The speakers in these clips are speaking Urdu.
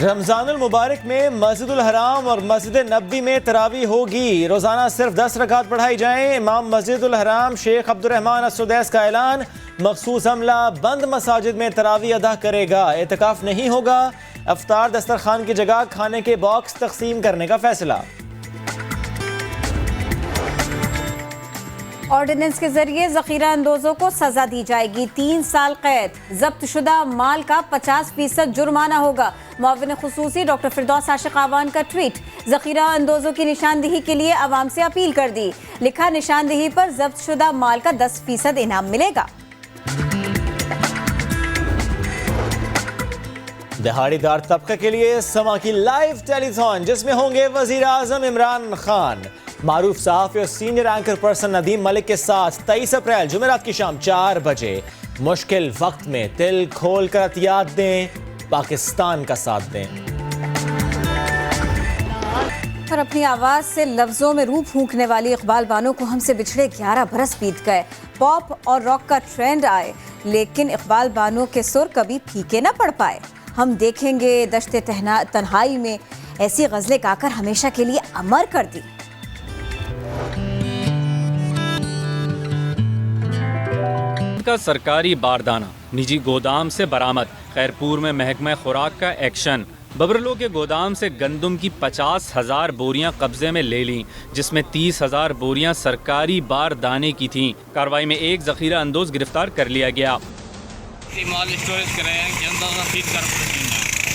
رمضان المبارک میں مسجد الحرام اور مسجد نبوی میں تراویح ہوگی۔ روزانہ صرف 10 رکعت پڑھائی جائیں۔ امام مسجد الحرام شیخ عبدالرحمن السدیس کا اعلان، مخصوص عملہ بند مساجد میں تراویح ادا کرے گا۔ اعتکاف نہیں ہوگا۔ افطار دسترخوان کی جگہ کھانے کے باکس تقسیم کرنے کا فیصلہ۔ آرڈیننس کے ذریعے ذخیرہ اندوزوں کو سزا دی جائے گی، 3 سال قید، ضبط شدہ مال کا 50% جرمانہ ہوگا۔ معاون خصوصی ڈاکٹر فردوس عاشق آوان کا ٹویٹ، ذخیرہ اندوزوں کی نشاندہی کے لیے عوام سے اپیل کر دی، لکھا نشاندہی پر ضبط شدہ مال کا 10% انعام ملے گا۔ دہاڑی دار طبقے کے لیے سما کی لائیو ٹیلی تھون، جس میں ہوں گے وزیر اعظم عمران خان، معروف صحافی اور سینئر اینکر پرسن ندیم ملک کے ساتھ 23 اپریل جمعرات کی شام 4 بجے۔ مشکل وقت میں دل کھول کر عطیات دیں، پاکستان کا ساتھ دیں۔ اور اپنی آواز سے لفظوں میں روح پھونکنے والی اقبال بانو کو ہم سے بچھڑے 11 برس بیت گئے۔ پاپ اور راک کا ٹرینڈ آئے، لیکن اقبال بانو کے سر کبھی پھیکے نہ پڑ پائے۔ ہم دیکھیں گے دشت تنہائی میں ایسی غزلیں گا کر ہمیشہ کے لیے امر کر دی۔ کا سرکاری باردانہ نجی گودام سے برآمد، خیرپور میں محکمہ خوراک کا ایکشن۔ ببرلو کے گودام سے گندم کی 50,000 بوریاں قبضے میں لے لیں، جس میں 30,000 بوریاں سرکاری باردانے کی تھیں۔ کارروائی میں ایک ذخیرہ اندوز گرفتار کر لیا گیا۔ مال اسٹوریج کرے ہیں کہ اندازہ فیڈ کر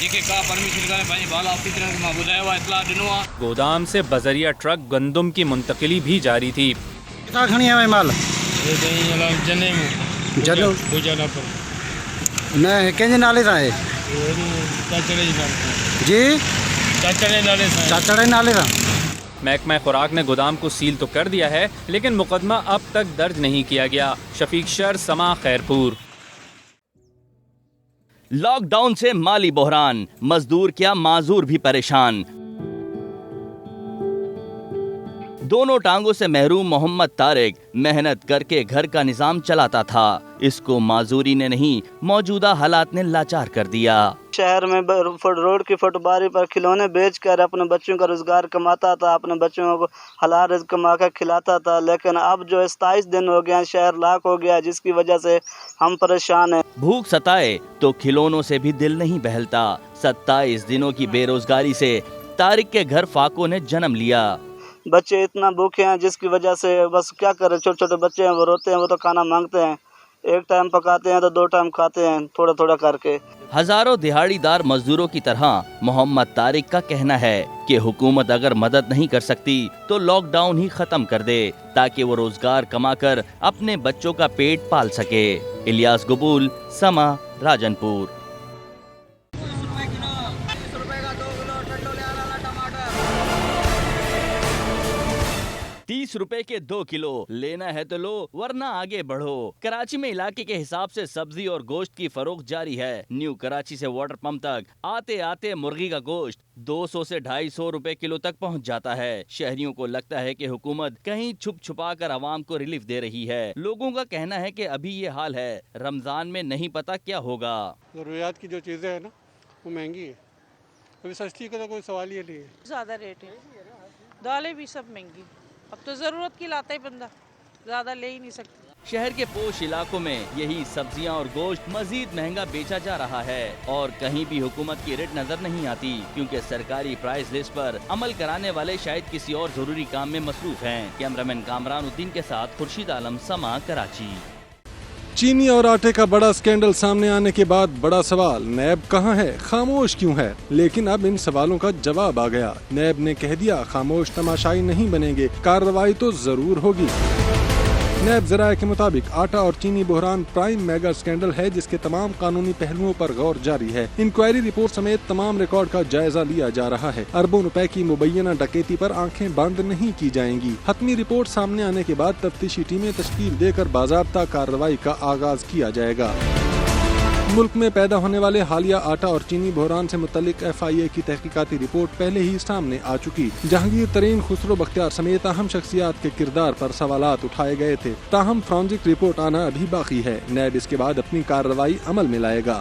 دیکھے کا پرمیشن کرے بھائی بالا افسر نے ما بتایا ہوا اطلاع دنوا۔ گودام سے بذریعہ ٹرک گندم کی منتقلی بھی جاری تھی۔ کتنا کھنی ہے مال یہ دیں علاوہ جنے میں جنو بوجانا پر میں کہیں نالے تھا ہے چاچڑے نالے جی چاچڑے نالے چاچڑے نالے تھا۔ محکمہ خوراک نے گودام کو سیل تو کر دیا ہے، لیکن مقدمہ اب تک درج نہیں کیا گیا۔ شفیق شر، سما، خیرپور۔ لاک ڈاؤن سے مالی بحران، مزدور کیا معذور بھی پریشان۔ دونوں ٹانگوں سے محروم محمد طارق محنت کر کے گھر کا نظام چلاتا تھا، اس کو معذوری نے نہیں موجودہ حالات نے لاچار کر دیا۔ شہر میں روڈ کی فٹباری پر کھلونے بیچ کر اپنے بچوں کا روزگار کماتا تھا، اپنے بچوں کو حلال رزق کما کر کھلاتا تھا، لیکن اب جو 27 دن ہو گئے شہر لاک ہو گیا، جس کی وجہ سے ہم پریشان ہیں۔ بھوک ستائے تو کھلونوں سے بھی دل نہیں بہلتا۔ 27 دنوں کی بے روزگاری سے طارق کے گھر فاقوں نے جنم لیا۔ بچے اتنا بھوکے ہیں جس کی وجہ سے بس کیا کریں، چھوٹے چھوٹے بچے ہیں وہ روتے ہیں، وہ تو کھانا مانگتے ہیں، ایک ٹائم پکاتے ہیں تو 2 ٹائم کھاتے ہیں تھوڑا تھوڑا کر کے۔ ہزاروں دہاڑی دار مزدوروں کی طرح محمد طارق کا کہنا ہے کہ حکومت اگر مدد نہیں کر سکتی تو لاک ڈاؤن ہی ختم کر دے تاکہ وہ روزگار کما کر اپنے بچوں کا پیٹ پال سکے۔ الیاس گبول، سما، راجن پور۔ 30 روپے کے 2 کلو لینا ہے تو لو ورنہ آگے بڑھو۔ کراچی میں علاقے کے حساب سے سبزی اور گوشت کی فروخت جاری ہے۔ نیو کراچی سے واٹر پمپ تک آتے آتے مرغی کا گوشت 200 سے 250 روپے کلو تک پہنچ جاتا ہے۔ شہریوں کو لگتا ہے کہ حکومت کہیں چھپ چھپا کر عوام کو ریلیف دے رہی ہے۔ لوگوں کا کہنا ہے کہ ابھی یہ حال ہے، رمضان میں نہیں پتا کیا ہوگا۔ ضروریات کی جو چیزیں ہیں نا وہ مہنگی ہے، ابھی سستی کا تو کوئی سوال ہی نہیں ہے۔ زیادہ ریٹ ہے، دالیں بھی سب مہنگی، اب تو ضرورت کی لاتا ہے بندہ، زیادہ لے ہی نہیں سکتا۔ شہر کے پوش علاقوں میں یہی سبزیاں اور گوشت مزید مہنگا بیچا جا رہا ہے اور کہیں بھی حکومت کی ریٹ نظر نہیں آتی، کیونکہ سرکاری پرائس لسٹ پر عمل کرانے والے شاید کسی اور ضروری کام میں مصروف ہیں۔ کیمرامین کامران الدین کے ساتھ خورشید عالم، سما، کراچی۔ چینی اور آٹے کا بڑا سکینڈل سامنے آنے کے بعد بڑا سوال، نیب کہاں ہے، خاموش کیوں ہے؟ لیکن اب ان سوالوں کا جواب آ گیا۔ نیب نے کہہ دیا خاموش تماشائی نہیں بنیں گے، کارروائی تو ضرور ہوگی۔ نیب ذرائع کے مطابق آٹا اور چینی بحران پرائم میگا سکینڈل ہے جس کے تمام قانونی پہلوؤں پر غور جاری ہے۔ انکوائری رپورٹ سمیت تمام ریکارڈ کا جائزہ لیا جا رہا ہے۔ اربوں روپے کی مبینہ ڈکیتی پر آنکھیں بند نہیں کی جائیں گی۔ حتمی رپورٹ سامنے آنے کے بعد تفتیشی ٹیمیں تشکیل دے کر باضابطہ کارروائی کا آغاز کیا جائے گا۔ ملک میں پیدا ہونے والے حالیہ آٹا اور چینی بحران سے متعلق FIA کی تحقیقاتی رپورٹ پہلے ہی سامنے آ چکی۔ جہانگیر ترین، خسرو بختیار سمیت اہم شخصیات کے کردار پر سوالات اٹھائے گئے تھے، تاہم فرانزک رپورٹ آنا ابھی باقی ہے۔ نیب اس کے بعد اپنی کارروائی عمل میں لائے گا۔